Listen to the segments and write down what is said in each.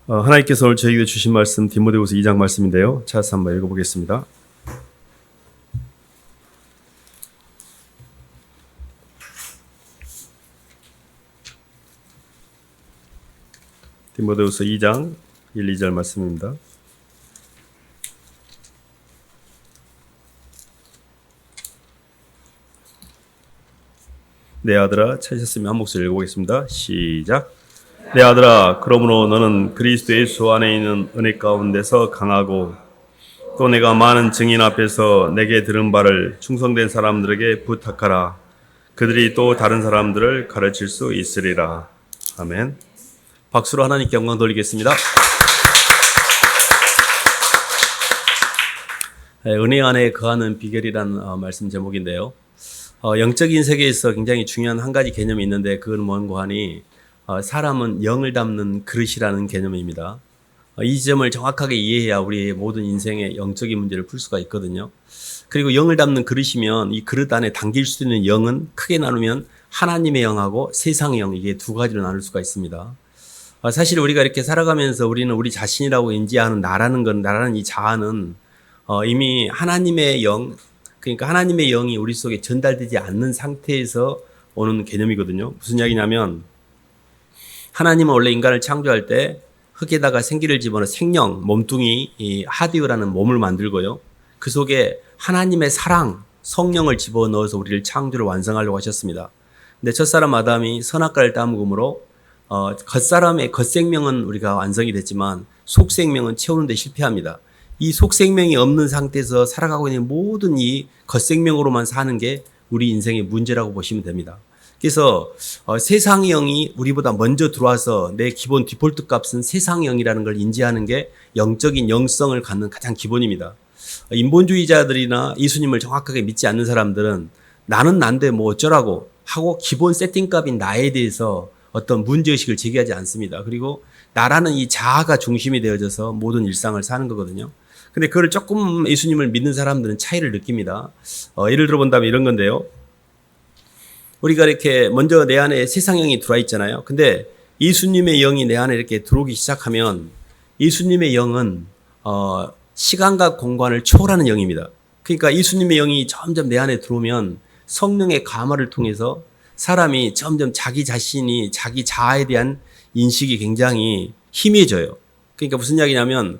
하나님께서 오늘 저에게 주신 말씀 디모데후서 2장 말씀인데요. 찾아서 한번 읽어보겠습니다. 디모데후서 2장 1, 2절 말씀입니다. 내 아들아, 찾으셨으면 한 목소리 읽어보겠습니다. 시작. 내 아들아, 그러므로 너는 그리스도 예수 안에 있는 은혜 가운데서 강하고 또 내가 많은 증인 앞에서 내게 들은 바를 충성된 사람들에게 부탁하라. 그들이 또 다른 사람들을 가르칠 수 있으리라. 아멘. 박수로 하나님께 영광 돌리겠습니다. 은혜 안에 거하는 비결이라는 말씀 제목인데요. 영적인 세계에서 굉장히 중요한 한 가지 개념이 있는데 그건 뭔고 하니 사람은 영을 담는 그릇이라는 개념입니다. 이 지점을 정확하게 이해해야 우리의 모든 인생의 영적인 문제를 풀 수가 있거든요. 그리고 영을 담는 그릇이면 이 그릇 안에 담길 수 있는 영은 크게 나누면 하나님의 영하고 세상의 영, 이게 두 가지로 나눌 수가 있습니다. 사실 우리가 이렇게 살아가면서 우리는 우리 자신이라고 인지하는 나라는 이 자아는 이미 하나님의 영, 그러니까 하나님의 영이 우리 속에 전달되지 않는 상태에서 오는 개념이거든요. 무슨 이야기냐면 하나님은 원래 인간을 창조할 때 흙에다가 생기를 집어넣어 생명, 몸뚱이, 이 하디오라는 몸을 만들고요. 그 속에 하나님의 사랑, 성령을 집어넣어서 우리를 창조를 완성하려고 하셨습니다. 근데 첫사람 아담이 선악과를 따먹음으로 겉사람의 겉생명은 우리가 완성이 됐지만 속생명은 채우는 데 실패합니다. 이 속생명이 없는 상태에서 살아가고 있는 모든 이 겉생명으로만 사는 게 우리 인생의 문제라고 보시면 됩니다. 그래서 세상의 영이 우리보다 먼저 들어와서 내 기본 디폴트 값은 세상의 영이라는 걸 인지하는 게 영적인 영성을 갖는 가장 기본입니다. 인본주의자들이나 예수님을 정확하게 믿지 않는 사람들은 나는 난데 뭐 어쩌라고 하고 기본 세팅값인 나에 대해서 어떤 문제의식을 제기하지 않습니다. 그리고 나라는 이 자아가 중심이 되어져서 모든 일상을 사는 거거든요. 근데 그걸 조금 예수님을 믿는 사람들은 차이를 느낍니다. 예를 들어본다면 이런 건데요. 우리가 이렇게 먼저 내 안에 세상형이 들어와 있잖아요. 근데 예수님의 영이 내 안에 이렇게 들어오기 시작하면 예수님의 영은 시간과 공간을 초월하는 영입니다. 그러니까 예수님의 영이 점점 내 안에 들어오면 성령의 감화를 통해서 사람이 점점 자기 자신이 자기 자아에 대한 인식이 굉장히 희미해져요. 그러니까 무슨 이야기냐면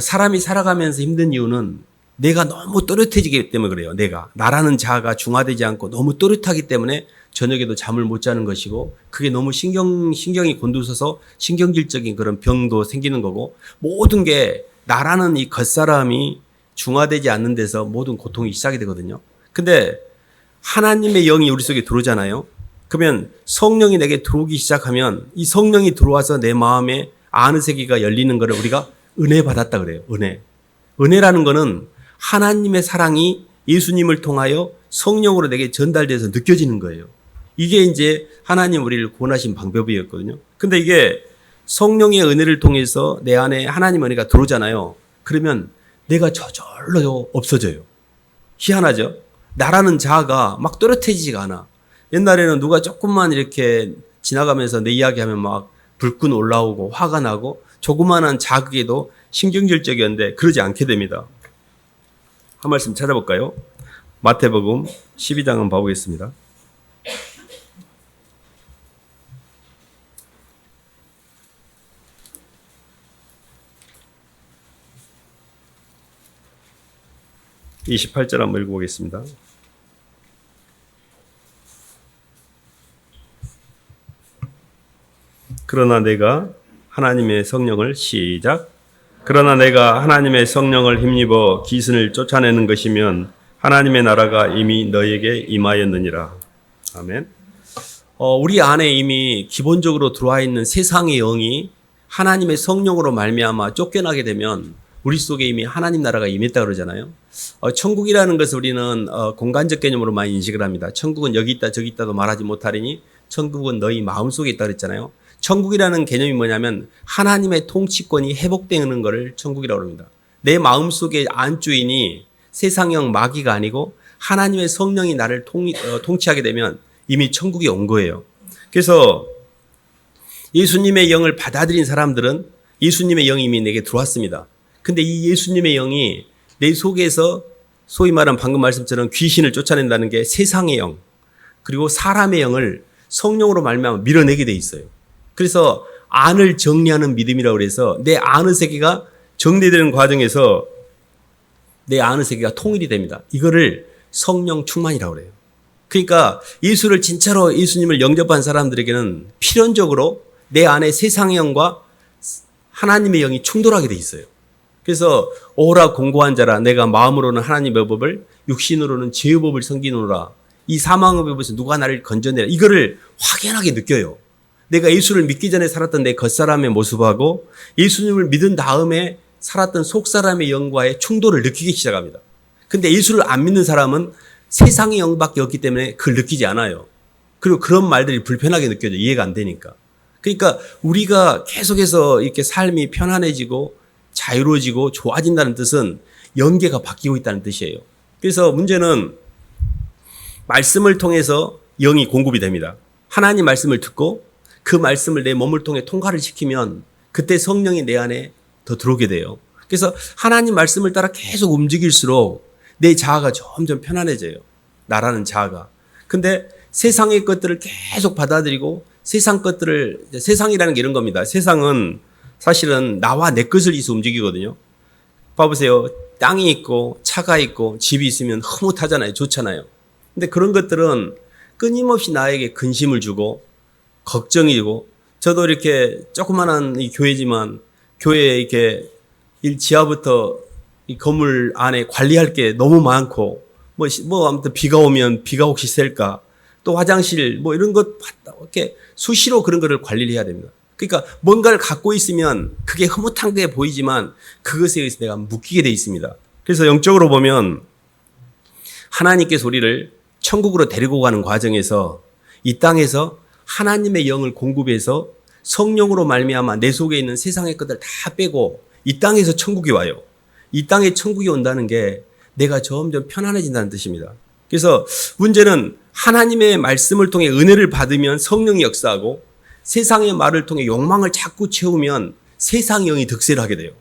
사람이 살아가면서 힘든 이유는 내가 너무 또렷해지기 때문에 그래요. 나라는 자아가 중화되지 않고 너무 또렷하기 때문에 저녁에도 잠을 못 자는 것이고 그게 너무 신경이 곤두서서 신경질적인 그런 병도 생기는 거고 모든 게 나라는 이 겉사람이 중화되지 않는 데서 모든 고통이 시작이 되거든요. 근데 하나님의 영이 우리 속에 들어오잖아요. 그러면 성령이 내게 들어오기 시작하면 이 성령이 들어와서 내 마음에 아는 세계가 열리는 것을 우리가 은혜 받았다 그래요. 은혜라는 거는 하나님의 사랑이 예수님을 통하여 성령으로 내게 전달돼서 느껴지는 거예요. 이게 이제 하나님 우리를 구원하신 방법이었거든요. 근데 이게 성령의 은혜를 통해서 내 안에 하나님 은혜가 들어오잖아요. 그러면 내가 저절로 없어져요. 희한하죠? 나라는 자아가 막 또렷해지지가 않아. 옛날에는 누가 조금만 이렇게 지나가면서 내 이야기하면 막 불끈 올라오고 화가 나고 조그마한 자극에도 신경질적이었는데 그러지 않게 됩니다. 한 말씀 찾아볼까요? 마태복음 12장 한번 봐보겠습니다. (28절) 한번 읽어보겠습니다. 그러나 내가 하나님의 성령을 시작. 그러나 내가 하나님의 성령을 힘입어 기근을 쫓아내는 것이면 하나님의 나라가 이미 너에게 임하였느니라. 아멘. 우리 안에 이미 기본적으로 들어와 있는 세상의 영이 하나님의 성령으로 말미암아 쫓겨나게 되면 우리 속에 이미 하나님 나라가 임했다 그러잖아요. 천국이라는 것을 우리는 공간적 개념으로 많이 인식을 합니다. 천국은 여기 있다 저기 있다도 말하지 못하리니 천국은 너희 마음속에 있다 그랬잖아요. 천국이라는 개념이 뭐냐면 하나님의 통치권이 회복되는 것을 천국이라고 합니다. 내 마음속의 안주인이 세상형 마귀가 아니고 하나님의 성령이 나를 통치하게 되면 이미 천국에 온 거예요. 그래서 예수님의 영을 받아들인 사람들은 예수님의 영이 이미 내게 들어왔습니다. 근데 이 예수님의 영이 내 속에서 소위 말한 방금 말씀처럼 귀신을 쫓아낸다는 게 세상의 영, 그리고 사람의 영을 성령으로 말미암아 밀어내게 돼 있어요. 그래서 안을 정리하는 믿음이라고 그래서 내 안의 세계가 정리되는 과정에서 내 안의 세계가 통일이 됩니다. 이거를 성령 충만이라고 그래요. 그러니까 예수를 진짜로 예수님을 영접한 사람들에게는 필연적으로 내 안에 세상의 영과 하나님의 영이 충돌하게 돼 있어요. 그래서 오라 공고한 자라 내가 마음으로는 하나님의 법을 육신으로는 죄의 법을 섬기노라. 이 사망의 법에서 누가 나를 건져내라. 이거를 확연하게 느껴요. 내가 예수를 믿기 전에 살았던 내 겉사람의 모습하고 예수님을 믿은 다음에 살았던 속사람의 영과의 충돌을 느끼기 시작합니다. 근데 예수를 안 믿는 사람은 세상의 영밖에 없기 때문에 그걸 느끼지 않아요. 그리고 그런 말들이 불편하게 느껴져. 이해가 안 되니까. 그러니까 우리가 계속해서 이렇게 삶이 편안해지고 자유로워지고 좋아진다는 뜻은 영계가 바뀌고 있다는 뜻이에요. 그래서 문제는 말씀을 통해서 영이 공급이 됩니다. 하나님 말씀을 듣고 그 말씀을 내 몸을 통해 통과를 시키면 그때 성령이 내 안에 더 들어오게 돼요. 그래서 하나님 말씀을 따라 계속 움직일수록 내 자아가 점점 편안해져요. 나라는 자아가. 근데 세상의 것들을 계속 받아들이고 세상 것들을, 세상이라는 게 이런 겁니다. 세상은 사실은 나와 내 것을 위해서 움직이거든요. 봐보세요. 땅이 있고 차가 있고 집이 있으면 흐뭇하잖아요. 좋잖아요. 근데 그런 것들은 끊임없이 나에게 근심을 주고 걱정이고, 저도 이렇게 조그만한 이 교회지만 교회에 이렇게 지하부터 이 건물 안에 관리할 게 너무 많고, 아무튼 비가 오면 비가 혹시 셀까, 또 화장실 이런 것 이렇게 수시로 그런 거를 관리를 해야 됩니다. 그러니까 뭔가를 갖고 있으면 그게 흐뭇한 게 보이지만 그것에 의해서 내가 묶이게 돼 있습니다. 그래서 영적으로 보면 하나님께서 우리를 천국으로 데리고 가는 과정에서 이 땅에서 하나님의 영을 공급해서 성령으로 말미암아 내 속에 있는 세상의 것들 다 빼고 이 땅에서 천국이 와요. 이 땅에 천국이 온다는 게 내가 점점 편안해진다는 뜻입니다. 그래서 문제는 하나님의 말씀을 통해 은혜를 받으면 성령이 역사하고 세상의 말을 통해 욕망을 자꾸 채우면 세상의 영이 득세를 하게 돼요.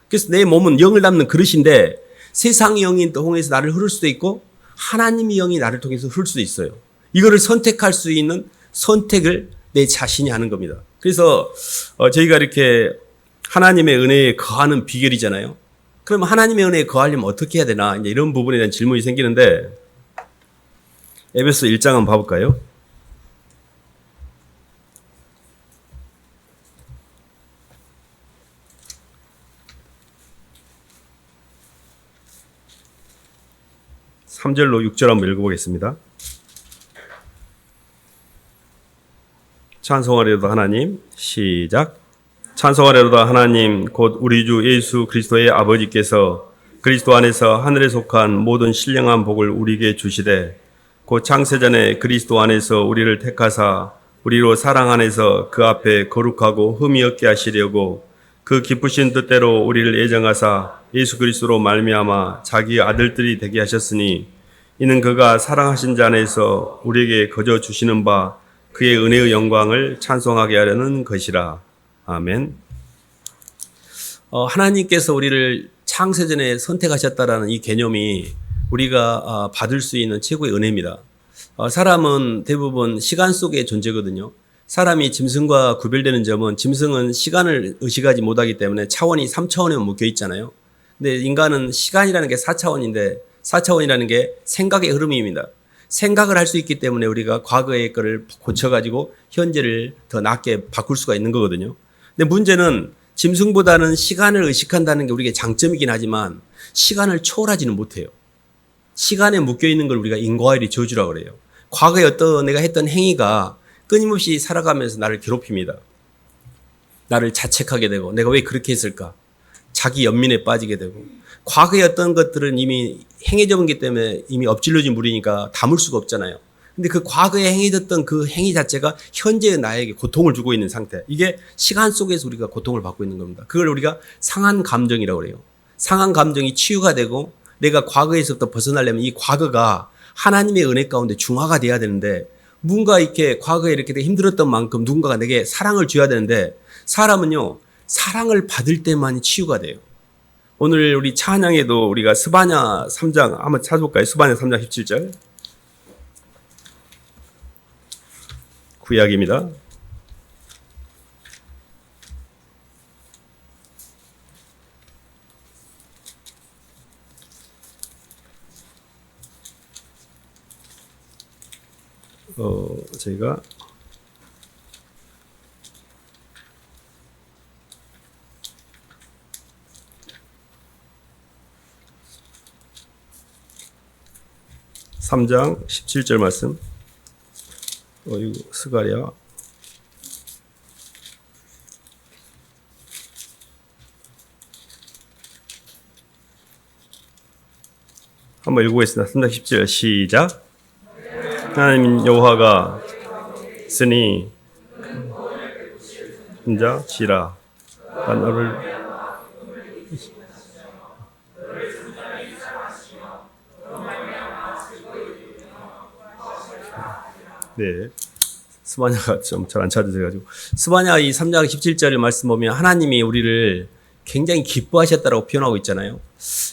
그래서 내 몸은 영을 담는 그릇인데 세상의 영이 통해서 나를 흐를 수도 있고 하나님의 영이 나를 통해서 흐를 수도 있어요. 이거를 선택할 수 있는 선택을 내 자신이 하는 겁니다. 그래서 저희가 이렇게 하나님의 은혜에 거하는 비결이잖아요. 그러면 하나님의 은혜에 거하려면 어떻게 해야 되나, 이제 이런 부분에 대한 질문이 생기는데, 에베소 1장 한번 봐볼까요? (3절로) (6절) 한번 읽어보겠습니다. 찬송하리로다 하나님. 시작. 찬송하리로다 하나님 곧 우리 주 예수 그리스도의 아버지께서 그리스도 안에서 하늘에 속한 모든 신령한 복을 우리에게 주시되 곧 창세전에 그리스도 안에서 우리를 택하사 우리로 사랑 안에서 그 앞에 거룩하고 흠이 없게 하시려고 그 기쁘신 뜻대로 우리를 예정하사 예수 그리스도로 말미암아 자기 아들들이 되게 하셨으니 이는 그가 사랑하신 자 안에서 우리에게 거저 주시는 바 그의 은혜의 영광을 찬송하게 하려는 것이라. 아멘. 하나님께서 우리를 창세전에 선택하셨다라는 이 개념이 우리가 받을 수 있는 최고의 은혜입니다. 사람은 대부분 시간 속의 존재거든요. 사람이 짐승과 구별되는 점은 짐승은 시간을 의식하지 못하기 때문에 차원이 3차원에 묶여 있잖아요. 근데 인간은 시간이라는 게 4차원인데 4차원이라는 게 생각의 흐름입니다. 생각을 할 수 있기 때문에 우리가 과거의 거를 고쳐가지고 현재를 더 낫게 바꿀 수가 있는 거거든요. 근데 문제는 짐승보다는 시간을 의식한다는 게 우리에게 장점이긴 하지만 시간을 초월하지는 못해요. 시간에 묶여있는 걸 우리가 인과율이 저주라고 그래요. 과거에 어떤 내가 했던 행위가 끊임없이 살아가면서 나를 괴롭힙니다. 나를 자책하게 되고 내가 왜 그렇게 했을까? 자기 연민에 빠지게 되고 과거의 어떤 것들은 이미 행해져 본 게 때문에 이미 엎질러진 물이니까 담을 수가 없잖아요. 근데 그 과거에 행해졌던 그 행위 자체가 현재의 나에게 고통을 주고 있는 상태. 이게 시간 속에서 우리가 고통을 받고 있는 겁니다. 그걸 우리가 상한 감정이라고 그래요. 상한 감정이 치유가 되고 내가 과거에서부터 벗어나려면 이 과거가 하나님의 은혜 가운데 중화가 돼야 되는데 뭔가 이렇게 과거에 이렇게 힘들었던 만큼 누군가가 내게 사랑을 줘야 되는데 사람은요 사랑을 받을 때만이 치유가 돼요. 오늘 우리 찬양에도 우리가 스바냐 3장 한번 찾아볼까요? 스바냐 3장 17절 구약입니다. 저희가 (3장) 17절 말씀. 이거 스가랴 한번 읽어보겠습니다. 3장 17절 시작. 하나님 여호와가 쓰니 인자 지라 나 너를 네. 스바냐가 좀 잘 안 찾으셔가지고 스바냐 이 3장 17절의 말씀 보면 하나님이 우리를 굉장히 기뻐하셨다라고 표현하고 있잖아요.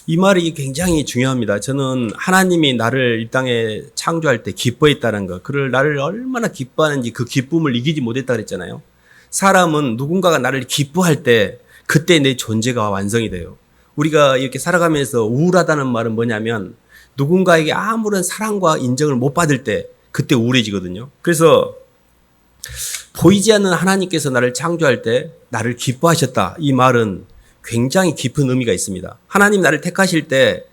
이 말이 굉장히 중요합니다. 저는 하나님이 나를 이 땅에 창조할 때 기뻐했다는 것, 그를 나를 얼마나 기뻐하는지 그 기쁨을 이기지 못했다 그랬잖아요. 사람은 누군가가 나를 기뻐할 때 그때 내 존재가 완성이 돼요. 우리가 이렇게 살아가면서 우울하다는 말은 뭐냐면 누군가에게 아무런 사랑과 인정을 못 받을 때 그때 우울해지거든요. 그래서 보이지 않는 하나님께서 나를 창조할 때 나를 기뻐하셨다. 이 말은 굉장히 깊은 의미가 있습니다. 하나님 나를 택하실 때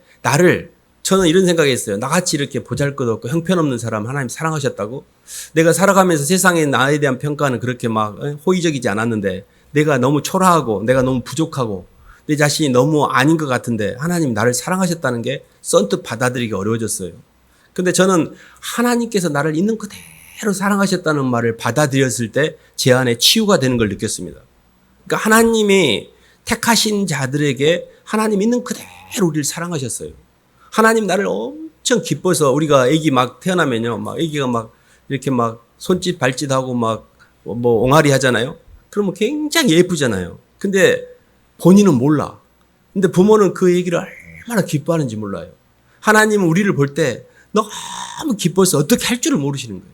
저는 이런 생각했어요. 나같이 이렇게 보잘것없고 형편없는 사람 하나님 사랑하셨다고? 내가 살아가면서 세상에 나에 대한 평가는 그렇게 막 호의적이지 않았는데 내가 너무 초라하고 내가 너무 부족하고 내 자신이 너무 아닌 것 같은데 하나님 나를 사랑하셨다는 게 선뜻 받아들이기 어려워졌어요. 근데 저는 하나님께서 나를 있는 그대로 사랑하셨다는 말을 받아들였을 때 제 안에 치유가 되는 걸 느꼈습니다. 그러니까 하나님이 택하신 자들에게 하나님 있는 그대로 우리를 사랑하셨어요. 하나님 나를 엄청 기뻐서 우리가 아기 막 태어나면요. 막 아기가 막 이렇게 막 손짓 발짓하고 막 뭐 옹알이 하잖아요. 그러면 굉장히 예쁘잖아요. 근데 본인은 몰라. 근데 부모는 그 얘기를 얼마나 기뻐하는지 몰라요. 하나님은 우리를 볼 때 너무 기뻐서 어떻게 할 줄을 모르시는 거예요.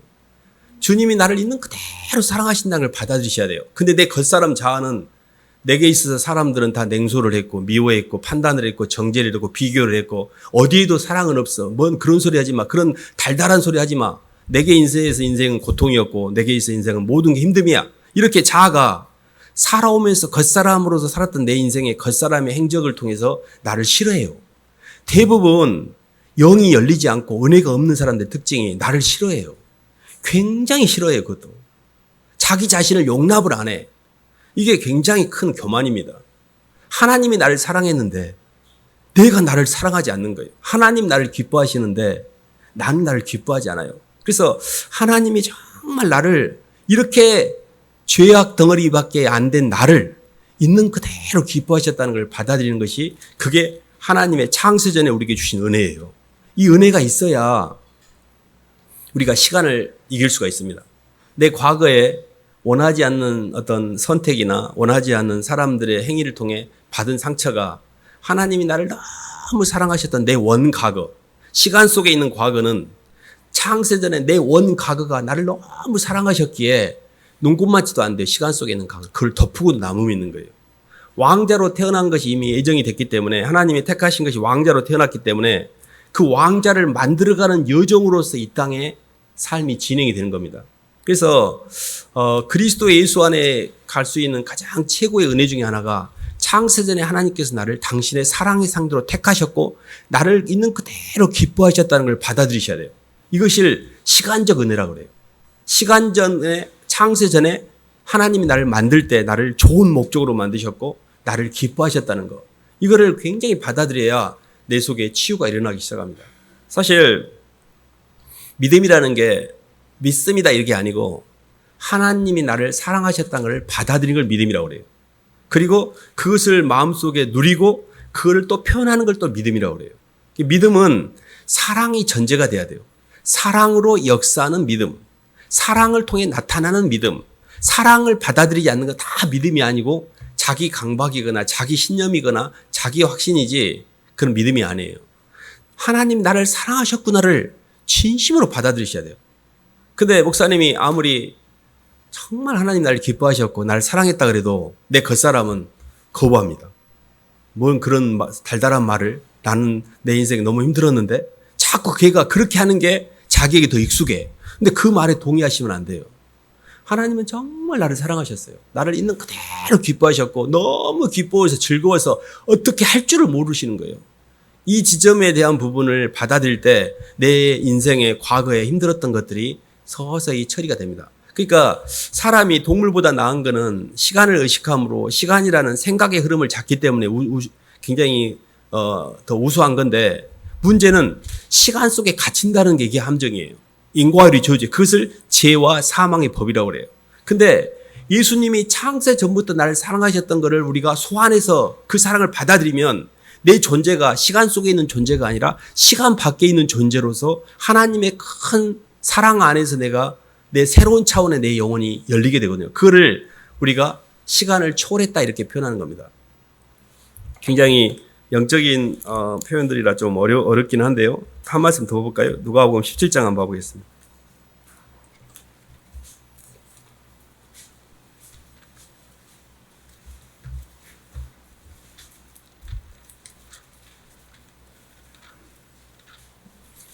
주님이 나를 있는 그대로 사랑하신다는 걸 받아들이셔야 돼요. 근데 내 겉사람 자아는 내게 있어서 사람들은 다 냉소를 했고 미워했고 판단을 했고 정죄를 했고 비교를 했고 어디에도 사랑은 없어. 뭔 그런 소리 하지 마. 그런 달달한 소리 하지 마. 내게 인생에서 인생은 고통이었고 내게 있어 인생은 모든 게 힘듦이야. 이렇게 자아가 살아오면서 겉사람으로서 살았던 내 인생의 겉사람의 행적을 통해서 나를 싫어해요. 대부분 영이 열리지 않고 은혜가 없는 사람들의 특징이 나를 싫어해요. 굉장히 싫어해요. 그것도. 자기 자신을 용납을 안 해. 이게 굉장히 큰 교만입니다. 하나님이 나를 사랑했는데 내가 나를 사랑하지 않는 거예요. 하나님 나를 기뻐하시는데 나는 나를 기뻐하지 않아요. 그래서 하나님이 정말 나를 이렇게 죄악 덩어리밖에 안 된 나를 있는 그대로 기뻐하셨다는 걸 받아들이는 것이 그게 하나님의 창세전에 우리에게 주신 은혜예요. 이 은혜가 있어야 우리가 시간을 이길 수가 있습니다. 내 과거에 원하지 않는 어떤 선택이나 원하지 않는 사람들의 행위를 통해 받은 상처가 하나님이 나를 너무 사랑하셨던 내 원 과거, 시간 속에 있는 과거는 창세전에 내 원 과거가 나를 너무 사랑하셨기에 눈곱만치도 안 돼. 시간 속에 있는 과거. 그걸 덮고 남음이 있는 거예요. 왕자로 태어난 것이 이미 예정이 됐기 때문에 하나님이 택하신 것이 왕자로 태어났기 때문에 그 왕자를 만들어가는 여정으로서 이 땅에 삶이 진행이 되는 겁니다. 그래서 그리스도 예수 안에 갈 수 있는 가장 최고의 은혜 중에 하나가 창세전에 하나님께서 나를 당신의 사랑의 상대로 택하셨고 나를 있는 그대로 기뻐하셨다는 걸 받아들이셔야 돼요. 이것을 시간적 은혜라고 그래요. 시간전에 창세전에 하나님이 나를 만들 때 나를 좋은 목적으로 만드셨고 나를 기뻐하셨다는 것. 이거를 굉장히 받아들여야 내 속에 치유가 일어나기 시작합니다. 사실 믿음이라는 게 믿습니다 이게 아니고 하나님이 나를 사랑하셨다는 걸 받아들이는 걸 믿음이라고 그래요. 그리고 그것을 마음속에 누리고 그걸 또 표현하는 걸 또 믿음이라고 그래요. 믿음은 사랑이 전제가 돼야 돼요. 사랑으로 역사하는 믿음, 사랑을 통해 나타나는 믿음, 사랑을 받아들이지 않는 거 다 믿음이 아니고 자기 강박이거나 자기 신념이거나 자기 확신이지 그런 믿음이 아니에요. 하나님 나를 사랑하셨구나를 진심으로 받아들이셔야 돼요. 근데 목사님이 아무리 정말 하나님 나를 기뻐하셨고 나를 사랑했다 그래도 내 겉사람은 거부합니다. 뭔 그런 달달한 말을, 나는 내 인생이 너무 힘들었는데 자꾸 걔가 그렇게 하는 게 자기에게 더 익숙해. 근데 그 말에 동의하시면 안 돼요. 하나님은 정말 나를 사랑하셨어요. 나를 있는 그대로 기뻐하셨고 너무 기뻐해서 즐거워서 어떻게 할 줄을 모르시는 거예요. 이 지점에 대한 부분을 받아들일 때 내 인생의 과거에 힘들었던 것들이 서서히 처리가 됩니다. 그러니까 사람이 동물보다 나은 거는 시간을 의식함으로 시간이라는 생각의 흐름을 잡기 때문에 굉장히 더 우수한 건데, 문제는 시간 속에 갇힌다는 게 이게 함정이에요. 인과율이 저지. 그것을 죄와 사망의 법이라고 그래요. 근데 예수님이 창세 전부터 나를 사랑하셨던 것을 우리가 소환해서 그 사랑을 받아들이면 내 존재가 시간 속에 있는 존재가 아니라 시간 밖에 있는 존재로서 하나님의 큰 사랑 안에서 내가 내 새로운 차원의 내 영혼이 열리게 되거든요. 그거를 우리가 시간을 초월했다 이렇게 표현하는 겁니다. 굉장히 영적인 표현들이라 좀 어렵긴 한데요. 한 말씀 더 볼까요? 누가복음 17장 한번 봐보겠습니다.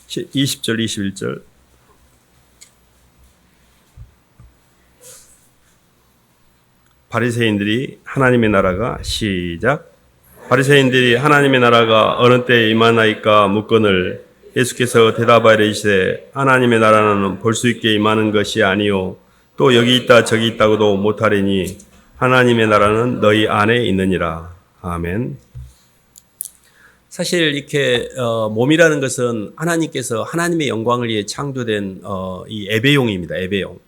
(10절) 21절 바리새인들이 하나님의 나라가 시작. 바리새인들이 하나님의 나라가 어느 때에 임하나이까 묻거늘 예수께서 대답하여 이르시되 하나님의 나라는 볼 수 있게 임하는 것이 아니요 또 여기 있다 저기 있다고도 못하리니 하나님의 나라는 너희 안에 있느니라. 아멘. 사실 이렇게 몸이라는 것은 하나님께서 하나님의 영광을 위해 창조된 이 예배용입니다. 예배용.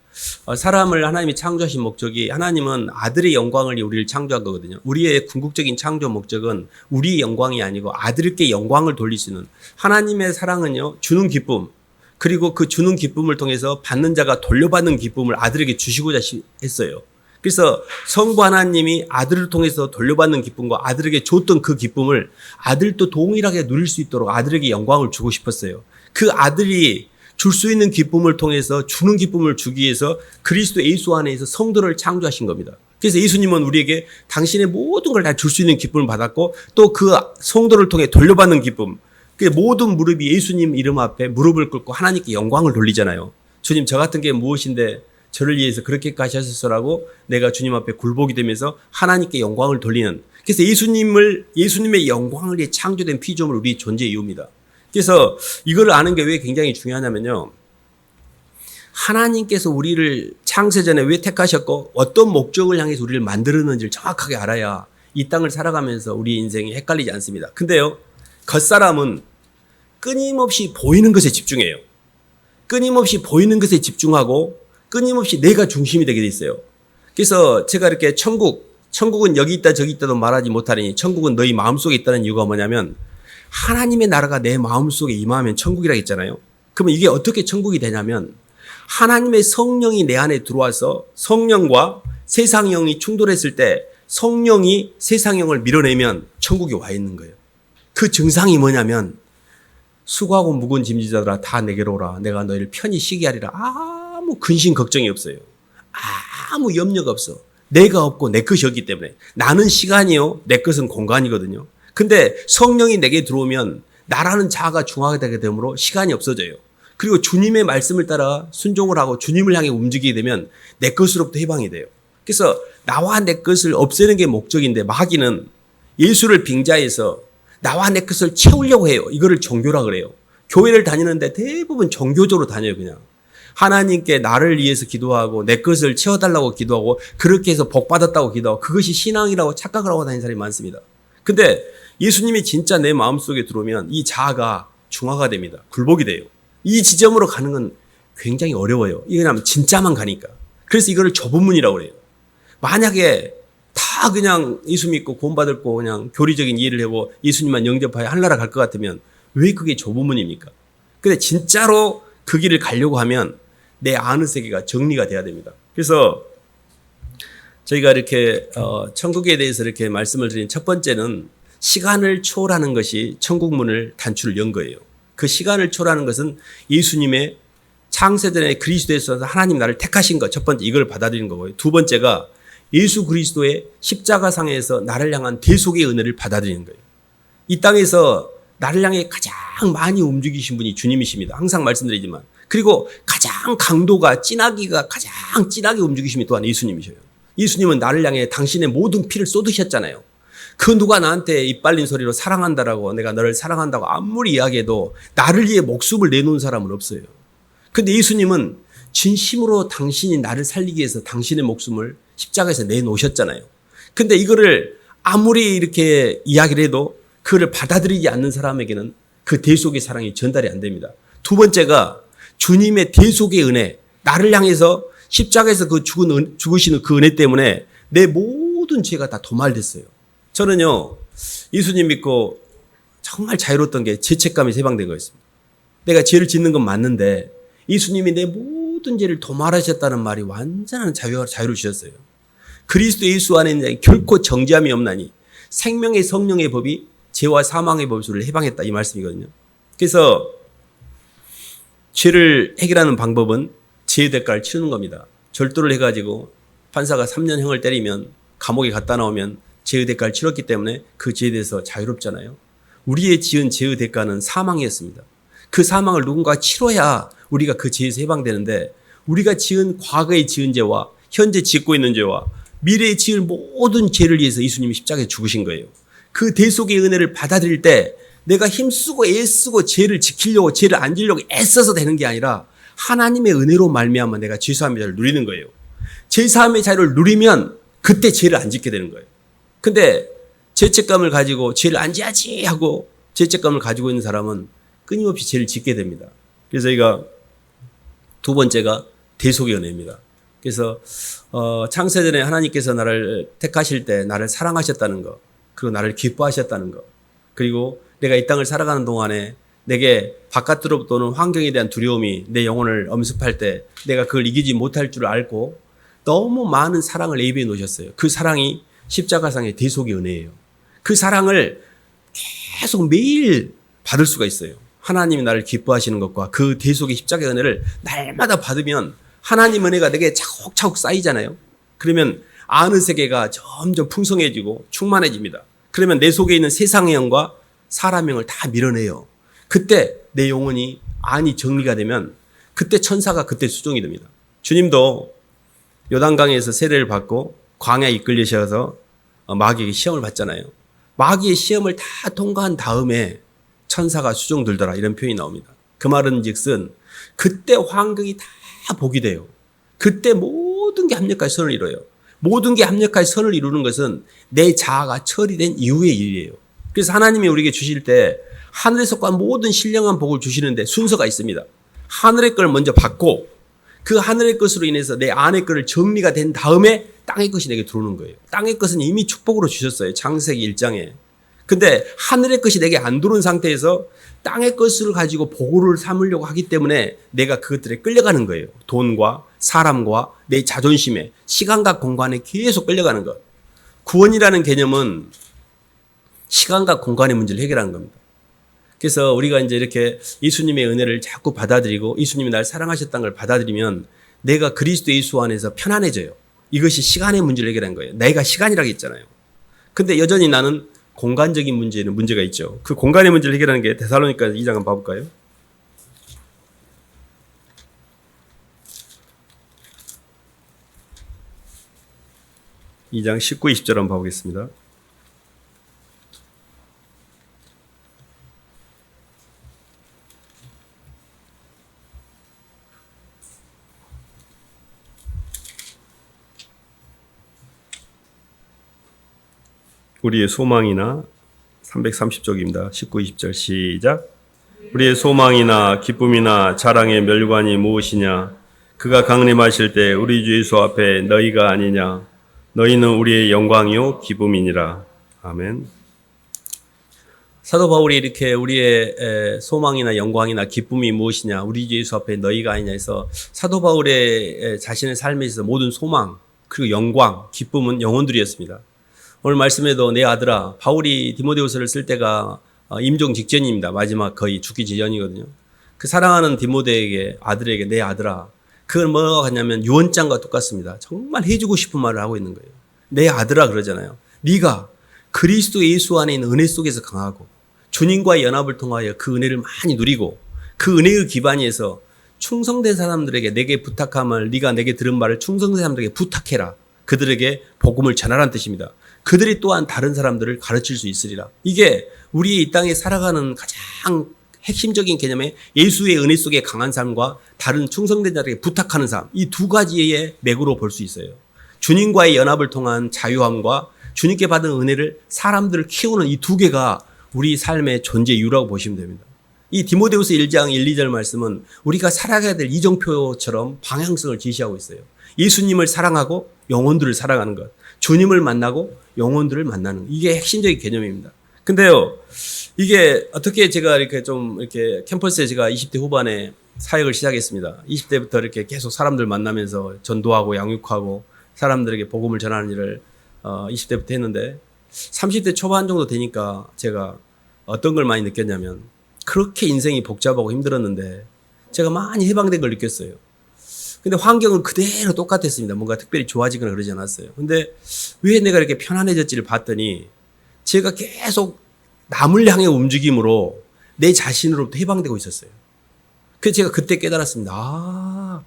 사람을 하나님이 창조하신 목적이, 하나님은 아들의 영광을 위해 우리를 창조한 거거든요. 우리의 궁극적인 창조 목적은 우리의 영광이 아니고 아들께 영광을 돌릴 수 있는, 하나님의 사랑은요 주는 기쁨, 그리고 그 주는 기쁨을 통해서 받는 자가 돌려받는 기쁨을 아들에게 주시고자 했어요. 그래서 성부 하나님이 아들을 통해서 돌려받는 기쁨과 아들에게 줬던 그 기쁨을 아들도 동일하게 누릴 수 있도록 아들에게 영광을 주고 싶었어요. 그 아들이 줄 수 있는 기쁨을 통해서 주는 기쁨을 주기 위해서 그리스도 예수 안에서 성도를 창조하신 겁니다. 그래서 예수님은 우리에게 당신의 모든 걸 다 줄 수 있는 기쁨을 받았고 또 그 성도를 통해 돌려받는 기쁨, 그 모든 무릎이 예수님 이름 앞에 무릎을 꿇고 하나님께 영광을 돌리잖아요. 주님, 저 같은 게 무엇인데 저를 위해서 그렇게까지 하셨어라고 내가 주님 앞에 굴복이 되면서 하나님께 영광을 돌리는, 그래서 예수님의 영광을 위해 창조된 피조물, 우리 존재의 이유입니다. 그래서 이걸 아는 게 왜 굉장히 중요하냐면요, 하나님께서 우리를 창세전에 왜 택하셨고 어떤 목적을 향해서 우리를 만들었는지를 정확하게 알아야 이 땅을 살아가면서 우리 인생이 헷갈리지 않습니다. 근데요, 겉사람은 끊임없이 보이는 것에 집중해요. 끊임없이 보이는 것에 집중하고 끊임없이 내가 중심이 되게 돼 있어요. 그래서 제가 이렇게 천국은 여기 있다 저기 있다도 말하지 못하니 천국은 너희 마음속에 있다는 이유가 뭐냐면, 하나님의 나라가 내 마음속에 임하면 천국이라고 했잖아요. 그러면 이게 어떻게 천국이 되냐면, 하나님의 성령이 내 안에 들어와서 성령과 세상형이 충돌했을 때 성령이 세상형을 밀어내면 천국이 와 있는 거예요. 그 증상이 뭐냐면, 수고하고 무거운 짐지자들아 다 내게로 오라. 내가 너희를 편히 쉬게 하리라. 아무 근심 걱정이 없어요. 아무 염려가 없어. 내가 없고 내 것이 없기 때문에. 나는 시간이요, 내 것은 공간이거든요. 근데 성령이 내게 들어오면 나라는 자아가 중화되게 되므로 시간이 없어져요. 그리고 주님의 말씀을 따라 순종을 하고 주님을 향해 움직이게 되면 내 것으로부터 해방이 돼요. 그래서 나와 내 것을 없애는 게 목적인데, 마귀는 예수를 빙자해서 나와 내 것을 채우려고 해요. 이거를 종교라 그래요. 교회를 다니는데 대부분 종교적으로 다녀요. 그냥 하나님께 나를 위해서 기도하고 내 것을 채워달라고 기도하고 그렇게 해서 복 받았다고 기도하고 그것이 신앙이라고 착각을 하고 다니는 사람이 많습니다. 근데 예수님이 진짜 내 마음속에 들어오면 이 자아가 중화가 됩니다. 굴복이 돼요. 이 지점으로 가는 건 굉장히 어려워요. 이거냐면 진짜만 가니까. 그래서 이거를 좁은 문이라고 그래요. 만약에 다 그냥 예수 믿고 구원받을 거 그냥 교리적인 이해를 하고 예수님만 영접하여 하늘나라 갈 것 같으면 왜 그게 좁은 문입니까? 근데 진짜로 그 길을 가려고 하면 내 아는 세계가 정리가 돼야 됩니다. 그래서 저희가 이렇게 천국에 대해서 이렇게 말씀을 드린 첫 번째는 시간을 초월하는 것이 천국 문을 단추를 연 거예요. 그 시간을 초월하는 것은 예수님의 창세전에 그리스도에서 하나님 나를 택하신 것, 첫 번째 이걸 받아들이는 거고요. 두 번째가 예수 그리스도의 십자가상에서 나를 향한 대속의 은혜를 받아들이는 거예요. 이 땅에서 나를 향해 가장 많이 움직이신 분이 주님이십니다. 항상 말씀드리지만. 그리고 가장 강도가 진하기가 가장 진하게 움직이신 분이 또한 예수님이셔요. 예수님은 나를 향해 당신의 모든 피를 쏟으셨잖아요. 그 누가 나한테 입 빨린 소리로 사랑한다라고 내가 너를 사랑한다고 아무리 이야기해도 나를 위해 목숨을 내놓은 사람은 없어요. 근데 예수님은 진심으로 당신이 나를 살리기 위해서 당신의 목숨을 십자가에서 내놓으셨잖아요. 근데 이거를 아무리 이렇게 이야기를 해도 그를 받아들이지 않는 사람에게는 그 대속의 사랑이 전달이 안 됩니다. 두 번째가 주님의 대속의 은혜, 나를 향해서 십자가에서 그 죽으시는 그 은혜 때문에 내 모든 죄가 다 도말됐어요. 저는요, 예수님 믿고 정말 자유로웠던 게 죄책감이 해방된 거였습니다. 내가 죄를 짓는 건 맞는데 예수님이 내 모든 죄를 도말하셨다는 말이 완전한 자유를 주셨어요. 그리스도 예수 안에 결코 정죄함이 없나니 생명의 성령의 법이 죄와 사망의 법을 해방했다 이 말씀이거든요. 그래서 죄를 해결하는 방법은 죄의 대가를 치르는 겁니다. 절도를 해가지고 판사가 3년형을 때리면 감옥에 갔다 나오면 죄의 대가를 치렀기 때문에 그 죄에 대해서 자유롭잖아요. 우리의 지은 죄의 대가는 사망이었습니다. 그 사망을 누군가 치러야 우리가 그 죄에서 해방되는데 우리가 지은 과거에 지은 죄와 현재 짓고 있는 죄와 미래에 지을 모든 죄를 위해서 예수님이 십자가에 죽으신 거예요. 그 대속의 은혜를 받아들일 때 내가 힘쓰고 애쓰고 죄를 지키려고 죄를 안 지려고 애써서 되는 게 아니라 하나님의 은혜로 말미암아 내가 죄사함의 자유를 누리는 거예요. 죄사함의 자유를 누리면 그때 죄를 안 짓게 되는 거예요. 근데 죄책감을 가지고 죄를 안 지야지 하고 죄책감을 가지고 있는 사람은 끊임없이 죄를 짓게 됩니다. 그래서 저희가 두 번째가 대속의 은혜입니다. 그래서 창세전에 하나님께서 나를 택하실 때 나를 사랑하셨다는 것, 그리고 나를 기뻐하셨다는 것, 그리고 내가 이 땅을 살아가는 동안에 내게 바깥으로부터 오는 환경에 대한 두려움이 내 영혼을 엄습할 때 내가 그걸 이기지 못할 줄 알고 너무 많은 사랑을 예비해 놓으셨어요. 그 사랑이 십자가상의 대속의 은혜예요. 그 사랑을 계속 매일 받을 수가 있어요. 하나님이 나를 기뻐하시는 것과 그 대속의 십자가의 은혜를 날마다 받으면 하나님 은혜가 내게 차곡차곡 쌓이잖아요. 그러면 아는 세계가 점점 풍성해지고 충만해집니다. 그러면 내 속에 있는 세상의 영과 사람의 영을 다 밀어내요. 그때 내 영혼이 안이 정리가 되면 그때 천사가 그때 수종이 됩니다. 주님도 요단강에서 세례를 받고 광야에 이끌리셔서 마귀에게 시험을 받잖아요. 마귀의 시험을 다 통과한 다음에 천사가 수종 들더라 이런 표현이 나옵니다. 그 말은 즉슨 그때 환경이 다 복이 돼요. 그때 모든 게 합력하여 선을 이뤄요. 모든 게 합력하여 선을 이루는 것은 내 자아가 처리된 이후의 일이에요. 그래서 하나님이 우리에게 주실 때 하늘에서 모든 신령한 복을 주시는데 순서가 있습니다. 하늘의 걸 먼저 받고 그 하늘의 것으로 인해서 내 안의 것을 정리가 된 다음에 땅의 것이 내게 들어오는 거예요. 땅의 것은 이미 축복으로 주셨어요. 창세기 1장에. 근데 하늘의 것이 내게 안 들어온 상태에서 땅의 것을 가지고 보고를 삼으려고 하기 때문에 내가 그것들에 끌려가는 거예요. 돈과 사람과 내 자존심에 시간과 공간에 계속 끌려가는 것. 구원이라는 개념은 시간과 공간의 문제를 해결하는 겁니다. 그래서 우리가 이제 이렇게 예수님의 은혜를 자꾸 받아들이고 예수님이 날 사랑하셨다는 걸 받아들이면 내가 그리스도 예수 안에서 편안해져요. 이것이 시간의 문제를 해결한 거예요. 내가 시간이라고 했잖아요. 근데 여전히 나는 공간적인 문제에는 문제가 있죠. 그 공간의 문제를 해결하는 게 데살로니가 2장 한번 봐볼까요? (2장 19, 20절) 한번 봐보겠습니다. 우리의 소망이나 330쪽입니다. 19, 20절 시작. 우리의 소망이나 기쁨이나 자랑의 멸관이 무엇이냐? 그가 강림하실 때 우리 주 예수 앞에 너희가 아니냐? 너희는 우리의 영광이요 기쁨이니라. 아멘. 사도 바울이 이렇게 우리의 소망이나 영광이나 기쁨이 무엇이냐? 우리 주 예수 앞에 너희가 아니냐 해서 사도 바울의 자신의 삶에 있어서 모든 소망, 그리고 영광, 기쁨은 영혼들이었습니다. 오늘 말씀에도 내 아들아, 바울이 디모데후서를 쓸 때가 임종 직전입니다. 마지막 거의 죽기 직전이거든요. 그 사랑하는 디모데에게 아들에게 내 아들아, 그건 뭐가 같냐면 유언장과 똑같습니다. 정말 해주고 싶은 말을 하고 있는 거예요. 내 아들아 그러잖아요. 네가 그리스도 예수 안에 있는 은혜 속에서 강하고 주님과의 연합을 통하여 그 은혜를 많이 누리고 그 은혜의 기반에서 충성된 사람들에게 내게 부탁함을 네가 내게 들은 말을 충성된 사람들에게 부탁해라. 그들에게 복음을 전하라는 뜻입니다. 그들이 또한 다른 사람들을 가르칠 수 있으리라. 이게 우리 이 땅에 살아가는 가장 핵심적인 개념의 예수의 은혜 속에 강한 삶과 다른 충성된 자들에게 부탁하는 삶. 이 두 가지의 맥으로 볼 수 있어요. 주님과의 연합을 통한 자유함과 주님께 받은 은혜를 사람들을 키우는 이 두 개가 우리 삶의 존재 이유라고 보시면 됩니다. 이 디모데후서 1장 1, 2절 말씀은 우리가 살아가야 될 이정표처럼 방향성을 제시하고 있어요. 예수님을 사랑하고 영혼들을 사랑하는 것. 주님을 만나고 영혼들을 만나는 이게 핵심적인 개념입니다. 근데요, 이게 어떻게 제가 이렇게 좀 이렇게 캠퍼스에 제가 20대 후반에 사역을 시작했습니다. 20대부터 이렇게 계속 사람들 만나면서 전도하고 양육하고 사람들에게 복음을 전하는 일을 20대부터 했는데 30대 초반 정도 되니까 제가 어떤 걸 많이 느꼈냐면 그렇게 인생이 복잡하고 힘들었는데 제가 많이 해방된 걸 느꼈어요. 근데 환경은 그대로 똑같았습니다. 뭔가 특별히 좋아지거나 그러지 않았어요. 근데 왜 내가 이렇게 편안해졌지를 봤더니 제가 계속 남을 향해 움직임으로 내 자신으로부터 해방되고 있었어요. 그래서 제가 그때 깨달았습니다.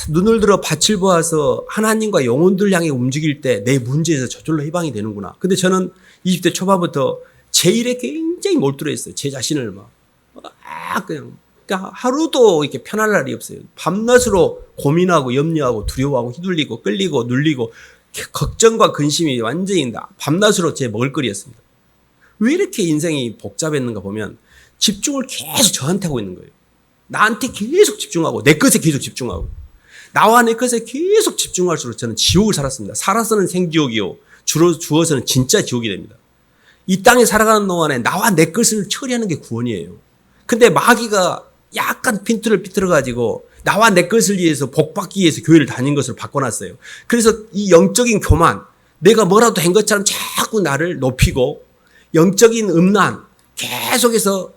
눈을 들어 밭을 보아서 하나님과 영혼들 향해 움직일 때 내 문제에서 저절로 해방이 되는구나. 근데 저는 20대 초반부터 제 일에 굉장히 몰두했어요. 제 자신을 그냥 하루도 이렇게 편할 날이 없어요. 밤낮으로 고민하고 염려하고 두려워하고 휘둘리고 끌리고 눌리고 걱정과 근심이 완전히 밤낮으로 제 먹을거리였습니다. 왜 이렇게 인생이 복잡했는가 보면 집중을 계속 저한테 하고 있는 거예요. 나한테 계속 집중하고 내 것에 계속 집중하고 나와 내 것에 계속 집중할수록 저는 지옥을 살았습니다. 살아서는 생지옥이요 주어서는 진짜 지옥이 됩니다. 이 땅에 살아가는 동안에 나와 내 것을 처리하는 게 구원이에요. 근데 마귀가 약간 핀트를 삐뚤어가지고 나와 내 것을 위해서 복받기 위해서 교회를 다닌 것으로 바꿔놨어요. 그래서 이 영적인 교만, 내가 뭐라도 한 것처럼 자꾸 나를 높이고 영적인 음란, 계속해서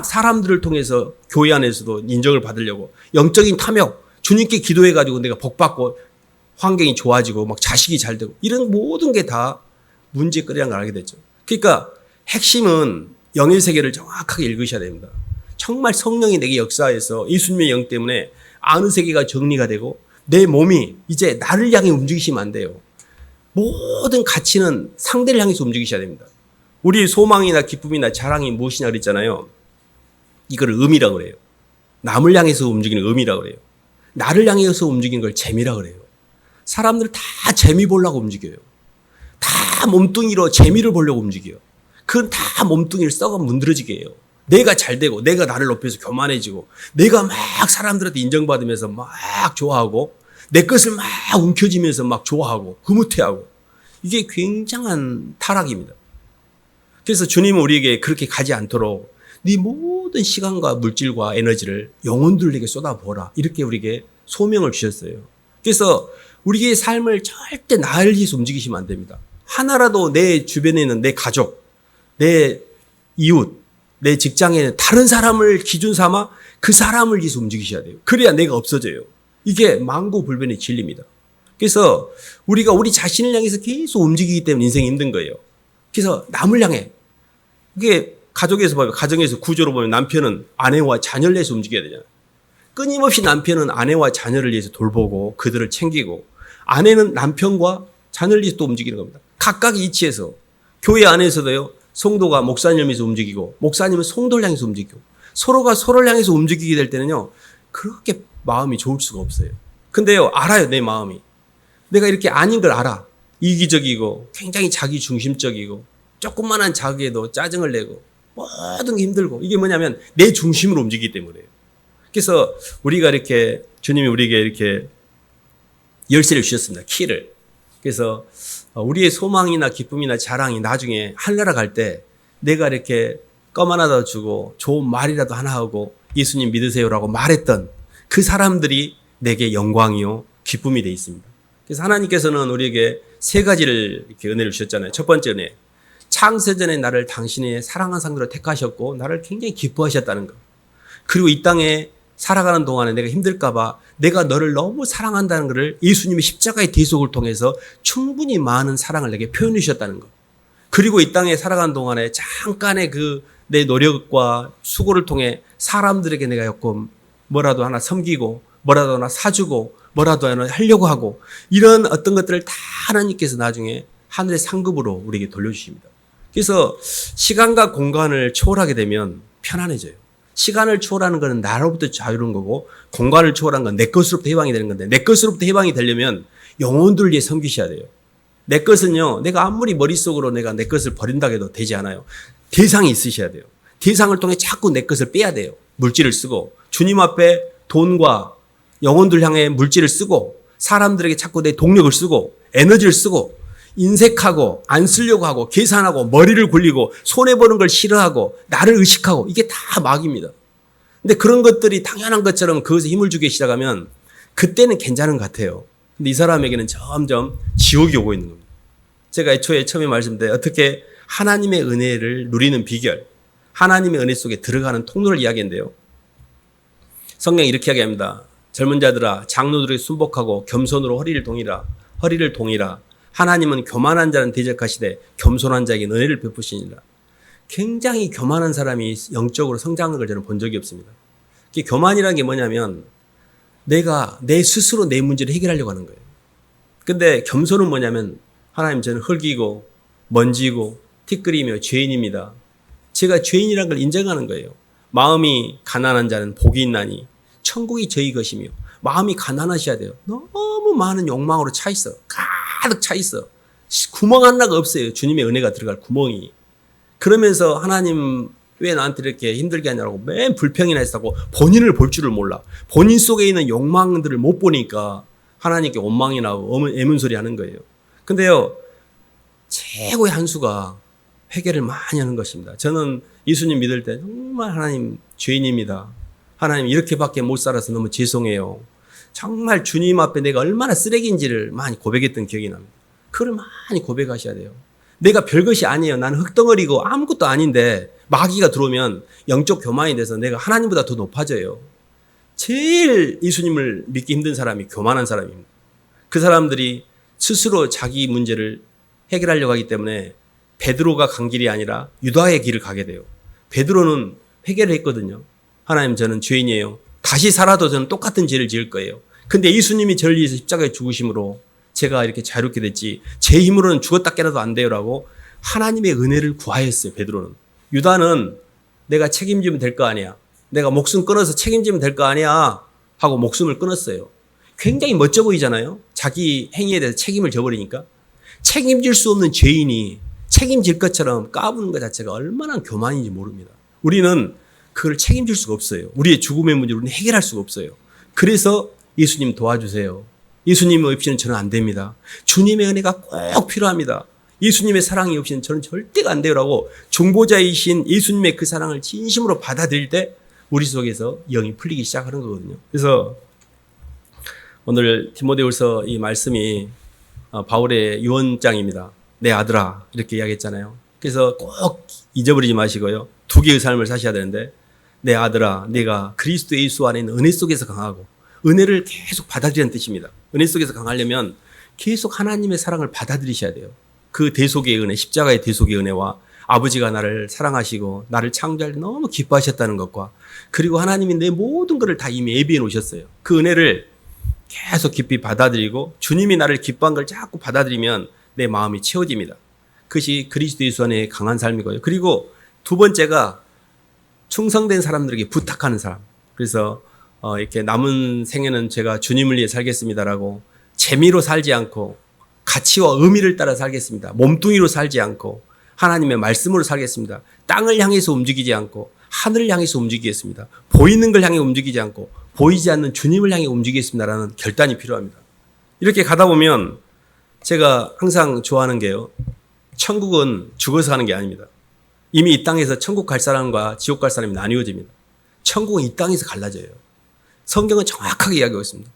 사람들을 통해서 교회 안에서도 인정을 받으려고 영적인 탐욕, 주님께 기도해가지고 내가 복받고 환경이 좋아지고 막 자식이 잘 되고 이런 모든 게 다 문제거리라는 걸 알게 됐죠. 그러니까 핵심은 영의 세계를 정확하게 읽으셔야 됩니다. 정말 성령이 내게 역사해서 예수님의 영 때문에 아는 세계가 정리가 되고 내 몸이 이제 나를 향해 움직이시면 안 돼요. 모든 가치는 상대를 향해서 움직이셔야 됩니다. 우리 소망이나 기쁨이나 자랑이 무엇이냐 그랬잖아요. 이걸 의미라고 그래요. 남을 향해서 움직이는 의미라고 그래요. 나를 향해서 움직이는 걸 재미라고 그래요. 사람들 다 재미 보려고 움직여요. 다 몸뚱이로 재미를 보려고 움직여요. 그건 다 몸뚱이를 썩어 문드러지게 해요. 내가 잘 되고 내가 나를 높여서 교만해지고 내가 막 사람들한테 인정받으면서 막 좋아하고 내 것을 막 움켜쥐면서 막 좋아하고 흐뭇해하고 이게 굉장한 타락입니다. 그래서 주님은 우리에게 그렇게 가지 않도록 네 모든 시간과 물질과 에너지를 영혼들에게 쏟아부어라 이렇게 우리에게 소명을 주셨어요. 그래서 우리의 삶을 절대 나를 위해서 움직이시면 안 됩니다. 하나라도 내 주변에 있는 내 가족, 내 이웃, 내 직장에 있는 다른 사람을 기준 삼아 그 사람을 위해서 움직이셔야 돼요. 그래야 내가 없어져요. 이게 만고불변의 진리입니다. 그래서 우리가 우리 자신을 향해서 계속 움직이기 때문에 인생이 힘든 거예요. 그래서 남을 향해. 이게 가족에서 보면, 가정에서 구조로 보면 남편은 아내와 자녀를 위해서 움직여야 되잖아요. 끊임없이 남편은 아내와 자녀를 위해서 돌보고 그들을 챙기고 아내는 남편과 자녀를 위해서 또 움직이는 겁니다. 각각의 이치에서 교회 안에서도요. 성도가 목사님을 위해서 움직이고 목사님은 성도를 향해서 움직이고 서로가 서로를 향해서 움직이게 될 때는요. 그렇게 마음이 좋을 수가 없어요. 근데요. 알아요. 내 마음이. 내가 이렇게 아닌 걸 알아. 이기적이고 굉장히 자기 중심적이고 조금만한 자기에도 짜증을 내고 모든 게 힘들고 이게 뭐냐면 내 중심으로 움직이기 때문에요. 그래서 우리가 이렇게 주님이 우리에게 이렇게 열쇠를 주셨습니다. 키를. 그래서 우리의 소망이나 기쁨이나 자랑이 나중에 하늘나라 갈 때 내가 이렇게 껌 하나 더 주고 좋은 말이라도 하나 하고 예수님 믿으세요라고 말했던 그 사람들이 내게 영광이요 기쁨이 돼 있습니다. 그래서 하나님께서는 우리에게 세 가지를 이렇게 은혜를 주셨잖아요. 첫 번째 은혜. 창세전에 나를 당신의 사랑한 상대로 택하셨고 나를 굉장히 기뻐하셨다는 것. 그리고 이 땅에 살아가는 동안에 내가 힘들까봐 내가 너를 너무 사랑한다는 것을 예수님의 십자가의 대속을 통해서 충분히 많은 사랑을 내게 표현해 주셨다는 것. 그리고 이 땅에 살아가는 동안에 잠깐의 그 내 노력과 수고를 통해 사람들에게 내가 조금 뭐라도 하나 섬기고 뭐라도 하나 사주고 뭐라도 하나 하려고 하고 이런 어떤 것들을 다 하나님께서 나중에 하늘의 상급으로 우리에게 돌려주십니다. 그래서 시간과 공간을 초월하게 되면 편안해져요. 시간을 초월하는 것은 나로부터 자유로운 거고 공간을 초월한 건 내 것으로부터 해방이 되는 건데 내 것으로부터 해방이 되려면 영혼들을 위해 섬기셔야 돼요. 내 것은요, 내가 아무리 머릿속으로 내가 내 것을 버린다고 해도 되지 않아요. 대상이 있으셔야 돼요. 대상을 통해 자꾸 내 것을 빼야 돼요. 물질을 쓰고 주님 앞에 돈과 영혼들 향해 물질을 쓰고 사람들에게 자꾸 내 동력을 쓰고 에너지를 쓰고 인색하고 안 쓰려고 하고 계산하고 머리를 굴리고 손해보는 걸 싫어하고 나를 의식하고 이게 다 마귀입니다. 근데 그런 것들이 당연한 것처럼 그것에 힘을 주기 시작하면 그때는 괜찮은 것 같아요. 근데 이 사람에게는 점점 지옥이 오고 있는 겁니다. 제가 애초에 처음에 말씀드린 어떻게 하나님의 은혜를 누리는 비결, 하나님의 은혜 속에 들어가는 통로를 이야기했는데요. 성경이 이렇게 이야기합니다. 젊은 자들아 장로들에게 순복하고 겸손으로 허리를 동이라. 하나님은 교만한 자는 대적하시되 겸손한 자에게 은혜를 베푸시니라. 굉장히 교만한 사람이 영적으로 성장하는 걸 저는 본 적이 없습니다. 교만이라는 게 뭐냐면 내가 내 스스로 내 문제를 해결하려고 하는 거예요. 근데 겸손은 뭐냐면 하나님 저는 흙이고 먼지고 티끌이며 죄인입니다. 제가 죄인이라는 걸 인정하는 거예요. 마음이 가난한 자는 복이 있나니 천국이 저희 것이며 마음이 가난하셔야 돼요. 너무 많은 욕망으로 차 있어. 가득 차 있어. 구멍 하나가 없어요. 주님의 은혜가 들어갈 구멍이. 그러면서 하나님 왜 나한테 이렇게 힘들게 하냐고 맨 불평이나 했다고 본인을 볼 줄을 몰라. 본인 속에 있는 욕망들을 못 보니까 하나님께 원망이 나고 애문소리 하는 거예요. 근데요, 최고의 한 수가 회개를 많이 하는 것입니다. 저는 예수님 믿을 때 정말 하나님 죄인입니다. 하나님 이렇게밖에 못 살아서 너무 죄송해요. 정말 주님 앞에 내가 얼마나 쓰레기인지를 많이 고백했던 기억이 납니다. 그걸 많이 고백하셔야 돼요. 내가 별것이 아니에요. 나는 흙덩어리고 아무것도 아닌데 마귀가 들어오면 영적 교만이 돼서 내가 하나님보다 더 높아져요. 제일 예수님을 믿기 힘든 사람이 교만한 사람입니다. 그 사람들이 스스로 자기 문제를 해결하려고 하기 때문에 베드로가 간 길이 아니라 유다의 길을 가게 돼요. 베드로는 회개를 했거든요. 하나님 저는 죄인이에요. 다시 살아도 저는 똑같은 죄를 지을 거예요. 근데 예수님이 저를 위해서 십자가에 죽으심으로 제가 이렇게 자유롭게 됐지 제 힘으로는 죽었다 깨라도 안 돼요라고 하나님의 은혜를 구하였어요. 베드로는. 유다는 내가 책임지면 될 거 아니야. 내가 목숨 끊어서 책임지면 될 거 아니야 하고 목숨을 끊었어요. 굉장히 멋져 보이잖아요. 자기 행위에 대해서 책임을 져버리니까. 책임질 수 없는 죄인이 책임질 것처럼 까부는 것 자체가 얼마나 교만인지 모릅니다. 우리는 그걸 책임질 수가 없어요. 우리의 죽음의 문제를 우리는 해결할 수가 없어요. 그래서 예수님 도와주세요. 예수님 없이는 저는 안 됩니다. 주님의 은혜가 꼭 필요합니다. 예수님의 사랑이 없이는 저는 절대가 안 돼요라고 중보자이신 예수님의 그 사랑을 진심으로 받아들일 때 우리 속에서 영이 풀리기 시작하는 거거든요. 그래서 오늘 디모데후서 이 말씀이 바울의 유언장입니다. 내 아들아 이렇게 이야기했잖아요. 그래서 꼭 잊어버리지 마시고요. 두 개의 삶을 사셔야 되는데 내 아들아 내가 그리스도 예수 안에 있는 은혜 속에서 강하고 은혜를 계속 받아들이는 뜻입니다. 은혜 속에서 강하려면 계속 하나님의 사랑을 받아들이셔야 돼요. 그 대속의 은혜, 십자가의 대속의 은혜와 아버지가 나를 사랑하시고 나를 창조할 때 너무 기뻐하셨다는 것과 그리고 하나님이 내 모든 것을 다 이미 예비해 놓으셨어요. 그 은혜를 계속 깊이 받아들이고 주님이 나를 기뻐한 걸 자꾸 받아들이면 내 마음이 채워집니다. 그것이 그리스도 예수 안에 강한 삶이고요. 그리고 두 번째가 충성된 사람들에게 부탁하는 사람. 그래서 이렇게 남은 생에는 제가 주님을 위해 살겠습니다라고 재미로 살지 않고 가치와 의미를 따라 살겠습니다. 몸뚱이로 살지 않고 하나님의 말씀으로 살겠습니다. 땅을 향해서 움직이지 않고 하늘을 향해서 움직이겠습니다. 보이는 걸 향해 움직이지 않고 보이지 않는 주님을 향해 움직이겠습니다라는 결단이 필요합니다. 이렇게 가다 보면 제가 항상 좋아하는 게요. 천국은 죽어서 가는 게 아닙니다. 이미 이 땅에서 천국 갈 사람과 지옥 갈 사람이 나뉘어집니다. 천국은 이 땅에서 갈라져요. 성경은 정확하게 이야기하고 있습니다.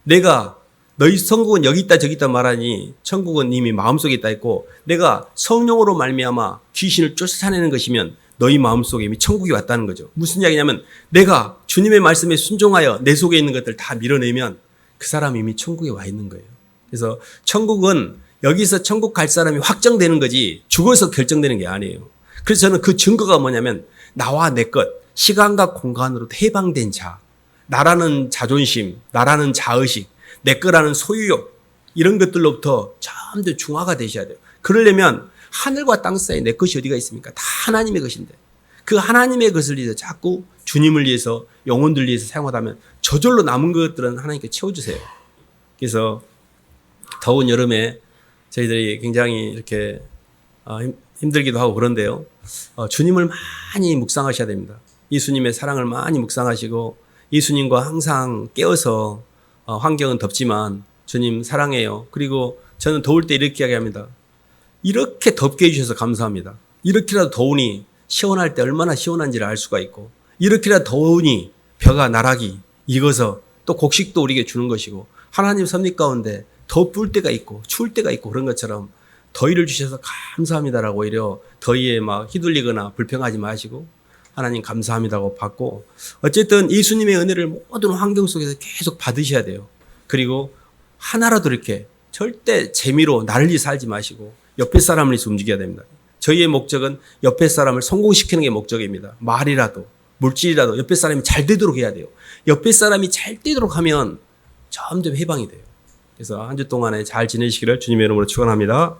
내가 너희 천국은 여기 있다 저기 있다 말하니 천국은 이미 마음속에 있다 했고 내가 성령으로 말미암아 귀신을 쫓아내는 것이면 너희 마음속에 이미 천국이 왔다는 거죠. 무슨 이야기냐면 내가 주님의 말씀에 순종하여 내 속에 있는 것들 다 밀어내면 그 사람이 이미 천국에 와 있는 거예요. 그래서 천국은 여기서 천국 갈 사람이 확정되는 거지 죽어서 결정되는 게 아니에요. 그래서 저는 그 증거가 뭐냐면 나와 내 것, 시간과 공간으로 해방된 자, 나라는 자존심, 나라는 자의식, 내 거라는 소유욕 이런 것들로부터 점점 중화가 되셔야 돼요. 그러려면 하늘과 땅 사이에 내 것이 어디가 있습니까? 다 하나님의 것인데 그 하나님의 것을 위해서 자꾸 주님을 위해서 영혼들 위해서 사용하다면 저절로 남은 것들은 하나님께 채워주세요. 그래서 더운 여름에 저희들이 굉장히 이렇게 힘들기도 하고 그런데요. 주님을 많이 묵상하셔야 됩니다. 예수님의 사랑을 많이 묵상하시고 예수님과 항상 깨어서 환경은 덥지만 주님 사랑해요. 그리고 저는 더울 때 이렇게 이야기합니다. 이렇게 덥게 해주셔서 감사합니다. 이렇게라도 더우니 시원할 때 얼마나 시원한지를 알 수가 있고 이렇게라도 더우니 벼가 나락이 익어서 또 곡식도 우리에게 주는 것이고 하나님 섭리 가운데 더 뿔 때가 있고 추울 때가 있고 그런 것처럼 더위를 주셔서 감사합니다라고 오히려 더위에 막 휘둘리거나 불평하지 마시고 하나님 감사합니다고 받고 어쨌든 예수님의 은혜를 모든 환경 속에서 계속 받으셔야 돼요. 그리고 하나라도 이렇게 절대 재미로 나를리 살지 마시고 옆에 사람을 위해서 움직여야 됩니다. 저희의 목적은 옆에 사람을 성공시키는 게 목적입니다. 말이라도 물질이라도 옆에 사람이 잘 되도록 해야 돼요. 옆에 사람이 잘 되도록 하면 점점 해방이 돼요. 그래서 한 주 동안에 잘 지내시기를 주님의 이름으로 축원합니다.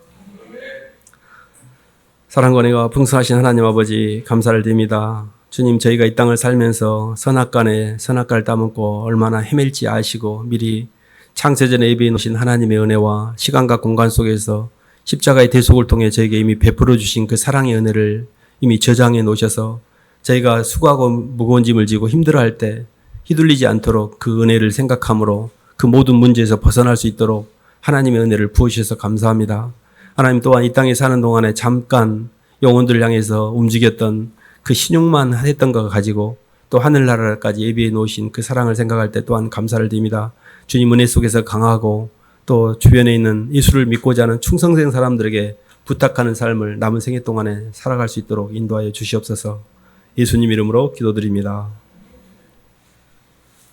사랑과 은혜가 풍성하신 하나님 아버지 감사를 드립니다. 주님 저희가 이 땅을 살면서 선악간에 선악과를 따먹고 얼마나 헤맬지 아시고 미리 창세전에 예비해 놓으신 하나님의 은혜와 시간과 공간 속에서 십자가의 대속을 통해 저에게 이미 베풀어 주신 그 사랑의 은혜를 이미 저장해 놓으셔서 저희가 수고하고 무거운 짐을 지고 힘들어할 때 휘둘리지 않도록 그 은혜를 생각함으로 그 모든 문제에서 벗어날 수 있도록 하나님의 은혜를 부어주셔서 감사합니다. 하나님 또한 이 땅에 사는 동안에 잠깐 영혼들을 향해서 움직였던 그 신용만 했던 것 가지고 또 하늘나라까지 예비해 놓으신 그 사랑을 생각할 때 또한 감사를 드립니다. 주님 은혜 속에서 강하고 또 주변에 있는 예수를 믿고자 하는 충성된 사람들에게 부탁하는 삶을 남은 생애 동안에 살아갈 수 있도록 인도하여 주시옵소서. 예수님 이름으로 기도드립니다.